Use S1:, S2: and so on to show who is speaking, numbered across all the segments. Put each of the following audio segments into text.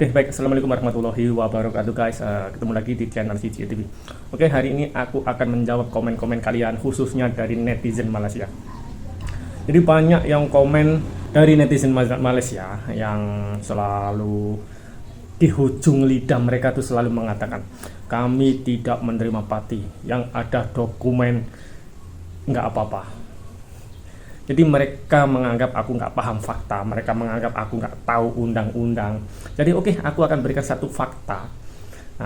S1: Oke, baik. Assalamualaikum warahmatullahi wabarakatuh guys. Ketemu lagi di channel CCTV. Oke, hari ini aku akan menjawab komen-komen kalian, khususnya dari netizen Malaysia. Jadi banyak yang komen dari netizen Malaysia yang selalu di ujung lidah mereka tuh selalu mengatakan, kami tidak menerima pati, yang ada dokumen nggak apa-apa. Jadi mereka menganggap aku nggak paham fakta, mereka menganggap aku nggak tahu undang-undang. Jadi oke, aku akan berikan satu fakta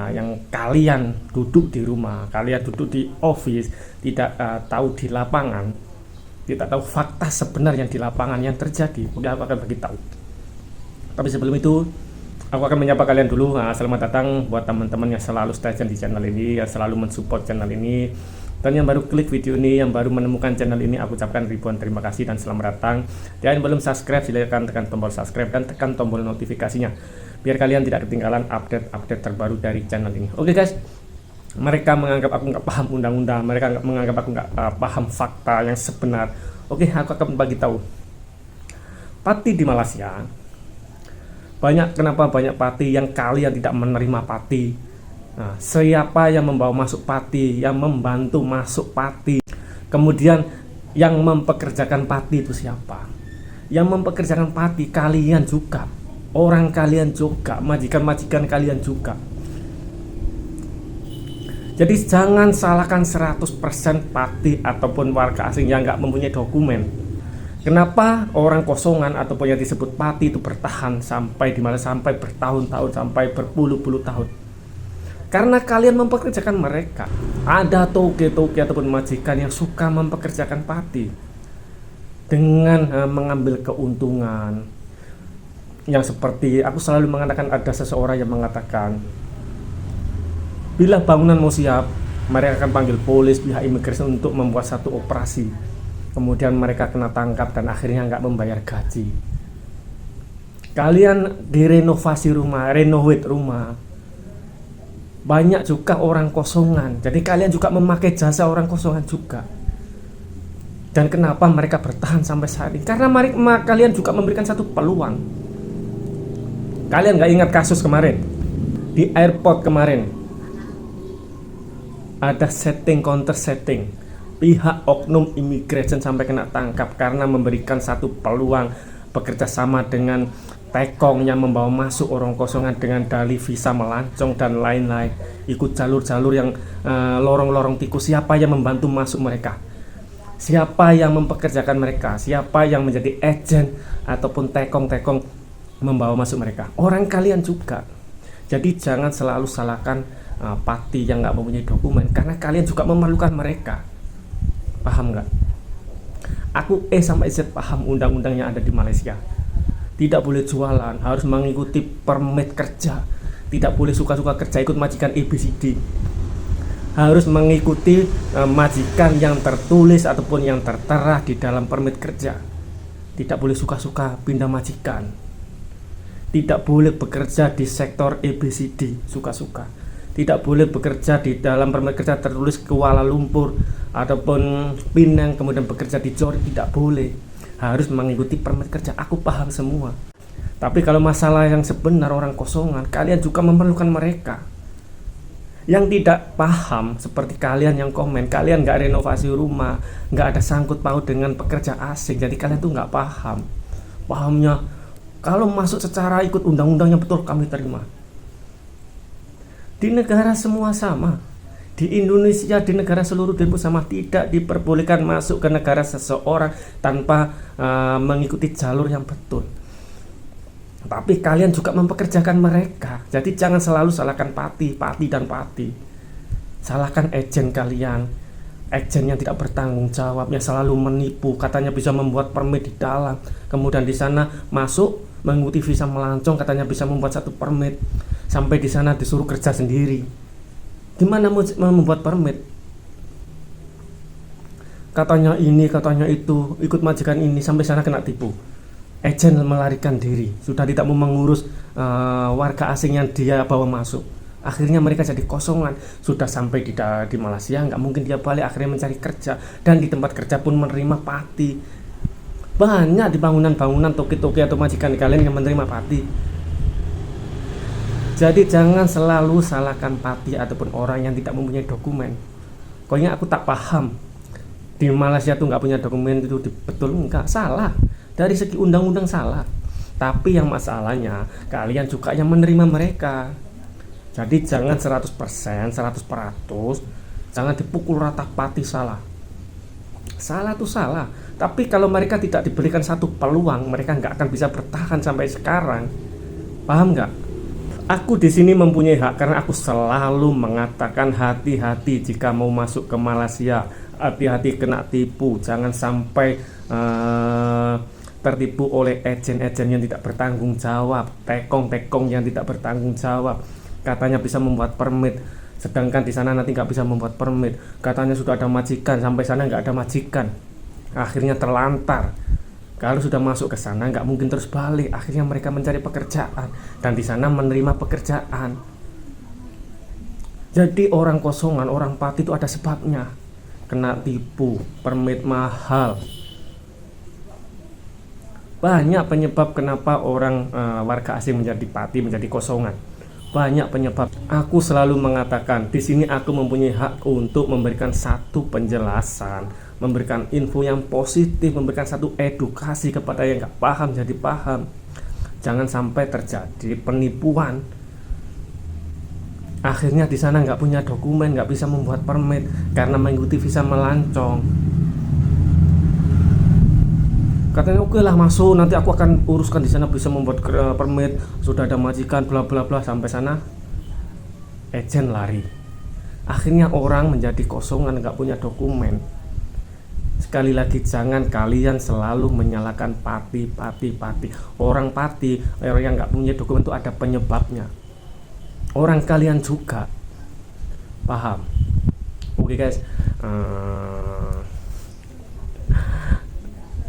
S1: yang kalian duduk di rumah, kalian duduk di office, tidak tahu di lapangan, tidak tahu fakta sebenarnya di lapangan yang terjadi. Oke, aku akan bagi tahu. Tapi sebelum itu, aku akan menyapa kalian dulu. Selamat datang buat teman-teman yang selalu stay di channel ini, yang selalu mensupport channel ini. Dan yang baru klik video ini, yang baru menemukan channel ini, aku ucapkan ribuan terima kasih dan selamat datang. Dan yang belum subscribe, silahkan tekan tombol subscribe dan tekan tombol notifikasinya, biar kalian tidak ketinggalan update-update terbaru dari channel ini. Oke guys, mereka menganggap aku nggak paham undang-undang, mereka menganggap aku nggak paham fakta yang sebenar. Oke, aku akan bagi tahu. Pati di Malaysia, kenapa banyak pati yang kalian tidak menerima pati? Nah, siapa yang membawa masuk pati, yang membantu masuk pati, kemudian yang mempekerjakan pati itu siapa? Yang mempekerjakan pati kalian juga, orang kalian juga, majikan-majikan kalian juga. Jadi jangan salahkan 100% pati ataupun warga asing yang nggak mempunyai dokumen. Kenapa orang kosongan ataupun yang disebut pati itu bertahan sampai di mana, sampai bertahun-tahun, sampai berpuluh-puluh tahun? Karena kalian mempekerjakan mereka. Ada toke-toke ataupun majikan yang suka mempekerjakan pati dengan mengambil keuntungan. Yang seperti aku selalu mengatakan, ada seseorang yang mengatakan, bila bangunan mau siap, mereka akan panggil polis, pihak imigrasi untuk membuat satu operasi. Kemudian mereka kena tangkap dan akhirnya nggak membayar gaji. Kalian direnovasi rumah, renovate rumah, banyak juga orang kosongan. Jadi kalian juga memakai jasa orang kosongan juga. Dan kenapa mereka bertahan sampai saat ini? Karena kalian juga memberikan satu peluang. Kalian gak ingat kasus kemarin di airport kemarin, ada counter setting, pihak oknum immigration sampai kena tangkap karena memberikan satu peluang bekerja sama dengan tekong yang membawa masuk orang kosongan dengan dalih visa melancong dan lain-lain, ikut jalur-jalur yang lorong-lorong tikus. Siapa yang membantu masuk mereka? Siapa yang mempekerjakan mereka? Siapa yang menjadi agen ataupun tekong-tekong membawa masuk mereka? Orang kalian juga. Jadi jangan selalu salahkan pati yang nggak mempunyai dokumen, karena kalian juga memerlukan mereka. Paham nggak? Aku sampai Z paham undang-undang yang ada di Malaysia. Tidak boleh jualan, harus mengikuti permit kerja. Tidak boleh suka-suka kerja ikut majikan ABCD. Harus mengikuti majikan yang tertulis ataupun yang tertera di dalam permit kerja. Tidak boleh suka-suka pindah majikan. Tidak boleh bekerja di sektor ABCD suka-suka. Tidak boleh bekerja di dalam permit kerja tertulis Kuala Lumpur ataupun Penang kemudian bekerja di Johor. Tidak boleh. Harus mengikuti permit kerja. Aku paham semua. Tapi kalau masalah yang sebenar orang kosongan, kalian juga memerlukan mereka. Yang tidak paham seperti kalian yang komen, kalian nggak renovasi rumah, nggak ada sangkut paut dengan pekerja asing. Jadi kalian tuh nggak paham. Pahamnya kalau masuk secara ikut undang-undang yang betul kami terima. Di negara semua sama. Di Indonesia, di negara seluruh dunia sama, tidak diperbolehkan masuk ke negara seseorang tanpa mengikuti jalur yang betul. Tapi kalian juga mempekerjakan mereka. Jadi jangan selalu salahkan pati dan pati. Salahkan agen kalian, agen yang tidak bertanggung jawab, yang selalu menipu, katanya bisa membuat permit di dalam, kemudian di sana masuk mengikuti visa melancong, katanya bisa membuat satu permit, sampai di sana disuruh kerja sendiri. Gimana mau membuat permit? Katanya ini, katanya itu, ikut majikan ini, sampai sana kena tipu. Agen melarikan diri, sudah tidak mau mengurus warga asing yang dia bawa masuk. Akhirnya mereka jadi kosongan. Sudah sampai di Malaysia, nggak mungkin dia balik, akhirnya mencari kerja. Dan di tempat kerja pun menerima pati. Banyak di bangunan-bangunan toke-toke atau majikan kalian yang menerima pati. Jadi jangan selalu salahkan Pati ataupun orang yang tidak mempunyai dokumen. Pokoknya aku tak paham di Malaysia tuh nggak punya dokumen itu betul nggak, salah dari segi undang-undang salah. Tapi yang masalahnya kalian juga yang menerima mereka. Jadi jangan 100%, 100%, jangan dipukul rata Pati salah. Salah tuh salah. Tapi kalau mereka tidak diberikan satu peluang, mereka nggak akan bisa bertahan sampai sekarang. Paham nggak? Aku di sini mempunyai hak karena aku selalu mengatakan hati-hati jika mau masuk ke Malaysia, hati-hati kena tipu, jangan sampai tertipu oleh agen-agen yang tidak bertanggung jawab, tekong-tekong yang tidak bertanggung jawab. Katanya bisa membuat permit, sedangkan di sana nanti nggak bisa membuat permit. Katanya sudah ada majikan, sampai sana nggak ada majikan, akhirnya terlantar. Kalau sudah masuk ke sana nggak mungkin terus balik, akhirnya mereka mencari pekerjaan dan di sana menerima pekerjaan. Jadi orang kosongan, orang Pati itu ada sebabnya, kena tipu, permit mahal. Banyak penyebab kenapa orang warga asing menjadi Pati, menjadi kosongan. Banyak penyebab. Aku selalu mengatakan di sini aku mempunyai hak untuk memberikan satu penjelasan, memberikan info yang positif, memberikan satu edukasi kepada yang nggak paham jadi paham. Jangan sampai terjadi penipuan. Akhirnya di sana nggak punya dokumen, nggak bisa membuat permit karena mengikuti visa melancong. Katanya oke lah masuk, nanti aku akan uruskan di sana bisa membuat permit, sudah ada majikan bla bla bla, sampai sana agen lari. Akhirnya orang menjadi kosongan, nggak punya dokumen. Sekali lagi jangan kalian selalu menyalahkan Pati. Orang Pati, orang yang nggak punya dokumen itu ada penyebabnya. Orang kalian juga, paham? Oke guys,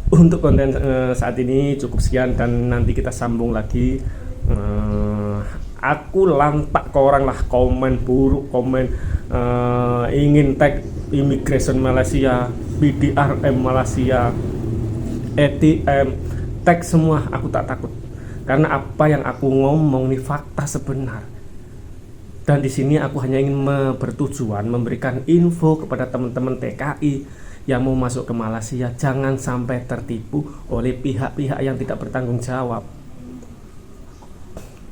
S1: untuk konten saat ini cukup sekian dan nanti kita sambung lagi. Aku lantak ke orang lah, komen buruk, komen ingin tag Immigration Malaysia, BDRM Malaysia, ATM, tag semua, aku tak takut karena apa yang aku ngomong ini fakta sebenar. Dan di sini aku hanya ingin bertujuan memberikan info kepada teman-teman TKI yang mau masuk ke Malaysia, jangan sampai tertipu oleh pihak-pihak yang tidak bertanggung jawab.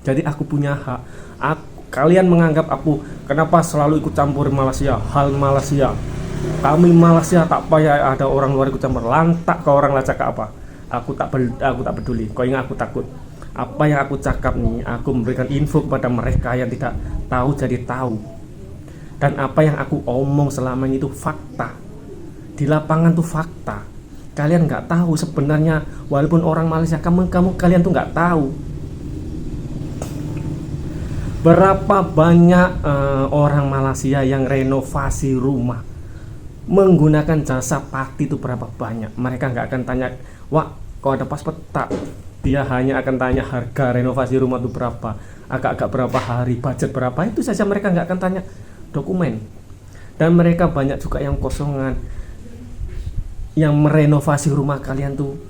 S1: Jadi aku punya hak. Kalian menganggap aku kenapa selalu ikut campur Malaysia, hal Malaysia. Kami Malaysia tak payah ada orang luar ikut campur, lantak ke orang lah cakap apa. Aku tak peduli. Kau ingat aku takut. Apa yang aku cakap nih, aku memberikan info kepada mereka yang tidak tahu jadi tahu. Dan apa yang aku omong selama ini itu fakta. Di lapangan tuh fakta. Kalian nggak tahu sebenarnya, walaupun orang Malaysia, kalian tuh nggak tahu berapa banyak orang Malaysia yang renovasi rumah menggunakan jasa Pati itu, berapa banyak. Mereka nggak akan tanya, wah kok ada paspor, tak. Dia hanya akan tanya harga renovasi rumah itu berapa, agak-agak berapa hari, budget berapa, itu saja. Mereka nggak akan tanya dokumen. Dan mereka banyak juga yang kosongan, yang merenovasi rumah kalian tuh,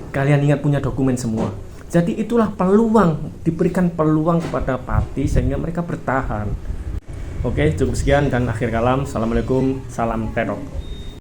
S1: kalian ingat punya dokumen semua. Jadi itulah peluang, diberikan peluang kepada Pati sehingga mereka bertahan. Oke, cukup sekian dan akhir kalam. Assalamualaikum, salam terok.